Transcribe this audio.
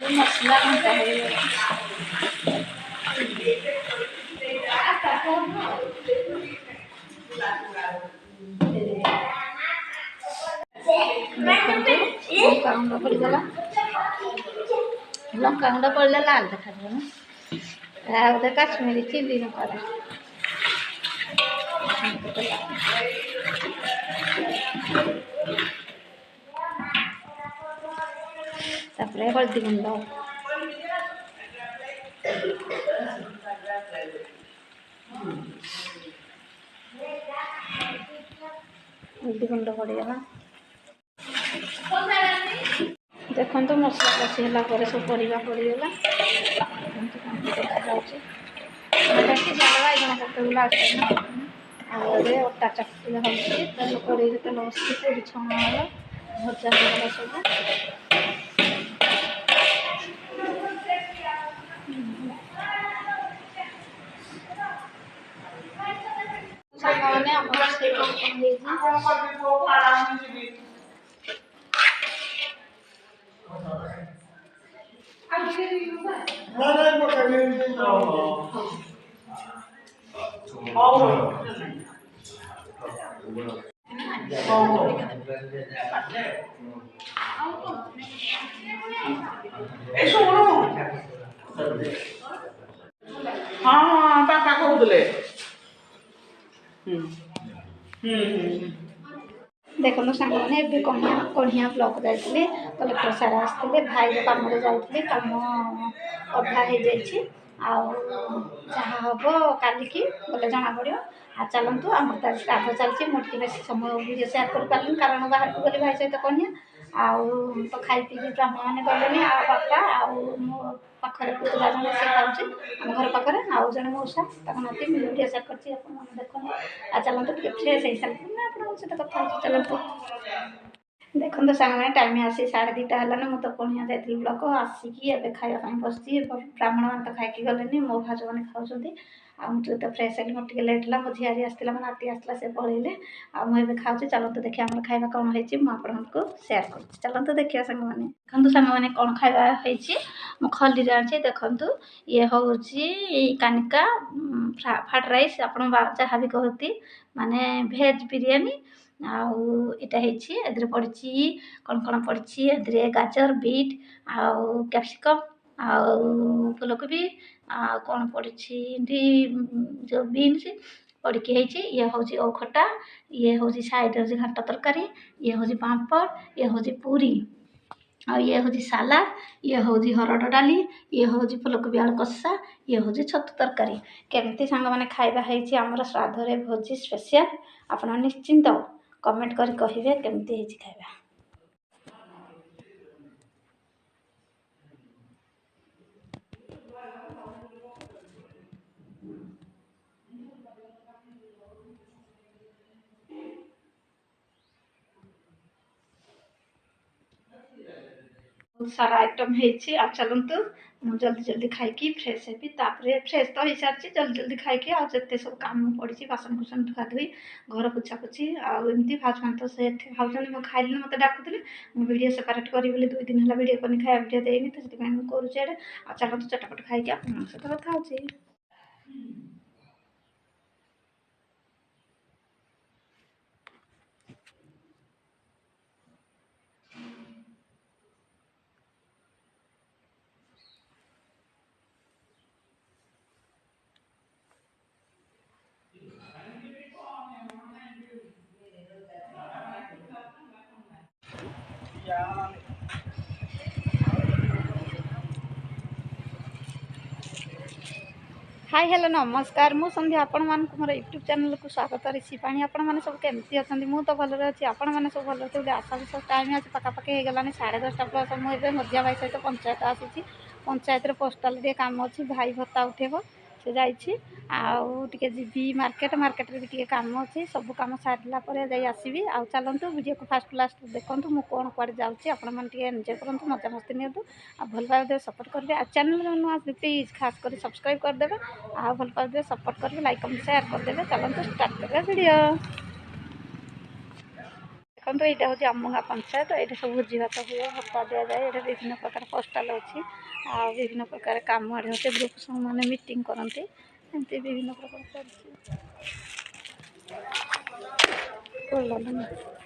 मसला घंटा हो लंका गुंड पड़गला लंका गुंड पड़े लाल देखा ना काश्मीरी चिली लंका हल्दी गुंड हल्दी गुंड पड़गला देखो तो मसला कषिला सब परिवा पड़गला बैगन पकड़ा आगे अटा चकटी होती तेल कड़े तेल बस पूरी छणा भजा होगा सब हाँ पापा कहूले देखो सांग मैंने कणिया ब्लॉक जाइए कलेक्टर सार आसते भाई कम जाइए कम अधा हो जाए जहाँ हम काली की गले जना पड़ो आ चलतु आम श्राद्ध चलती मुझे बेस समय वीडियो सेयार कर पारे कारण बाहर को गली भाई सहित कणिया आउ तो खाई पी ब्राह्मण मैंने गले बापा मो पाखे पुतला जन सी खाऊँ आम घर पाखे आउ जन मौसा नाती वीडियो सेयार कर देखो आ चलते फ्रेश हो सारी आप सहित कथा चलते देखो सांग टाइम आसी 2:30 है मुझे कणिया जाइए ब्लक आसिकी एवं खावाई बस ब्राह्मण मान तो खाई गले मो भाज मैंने खाऊँ आ मुझे तो फ्रेश है मोटे लेट है मो झियारी आसला मो नाती आसला से पलैले आगे खाऊँ चलते देखिए आम खावा कौन हो सेयार कर चलते देखिए सांग मैंने देखो सांग मैंने कौन खावा खली जानी देखु ये हूँ कानिका फ्राइड राइस आप जहाँ भी कहती माने भेज बिरियानी आउ इटा पड़ी कौन कौन पड़ी गाजर बीट आउ कैप्सिकम आउ फूलकोबी आ कौन पड़ी जो बीन्स पड़की ये हूँ ओ खटा ये हूँ साइड हूँ घाट तरकारी ये हूँ पापड़ ये हूँ पूरी आ ये हूँ सालाद ये हूँ हरड़ डाली ये हूँ फूलकोबी आलू कषा ये हूँ छतु तरकारी केमती सांग मैंने खाଇବା आमर श्राद्ध भोजी स्पेशल आप निश्चिंत कमेंट कर कहे केमती खाଇବା बहुत सारा आइटम है चलतु मुझे जल्दी जल्दी खाई फ्रेश हेबी फ्रेश तो हो सारी जल्दी जल्दी खाई आते सब कम पड़ी बासन कुसन धुआ धुई घर पोछा पोछी आमती भाज मान तो से खाऊँ मुझे खाइली मत डाकुली मुझे वीडियो सेपरेट करी 2 दिन है वीडियो करनी खाया वीडियो देनी तो से करुचे चलते चटपट खाई आप सहित कथा हो हाय हेलो नमस्कार मु संध्या आपण मान मोर यूट्यूब चैनल को स्वागत ऋषिपाणी आपण मैंने सब केमती अच्छा मुझे तो भल अच्छी आपण मैंने सब भल अच्छे आशा सब टाइम आज पखापाखि हो गलानी 10:30 प्लस मुझे मजिया भाई सहित पंचायत आसी पंचायत पोस्टाल काम अच्छी भाई भत्ता उठेब से जाइए जी मार्केट मार्केट भी टे कम अच्छी सब कम सारा पर आसबि आ चलतु वीडियो को फास्ट लास्ट देखूँ मुझे कौन कुआड़े जाऊँगी आपण एंजय करूँ मजा मस्ती नियंतु आ भल पाए सपोर्ट करेंगे आ चैनल नुआ प्लीज खास कर सब्सक्राइब करदे आ भल पाए सपोर्ट करेंगे लाइक कमेंट शेयर करदे चलते स्टार्ट करेंगे वीडियो देखो यहाँ हूँ आम गाँ पंचायत ये सब भोजी भात हुए भत्ता दि जाए ये विभिन्न प्रकार पोस्टाल अच्छी आ विभिन्न प्रकार कम होते ग्रुप सब मैंने मीटिंग करती एमती विभिन्न प्रकार कर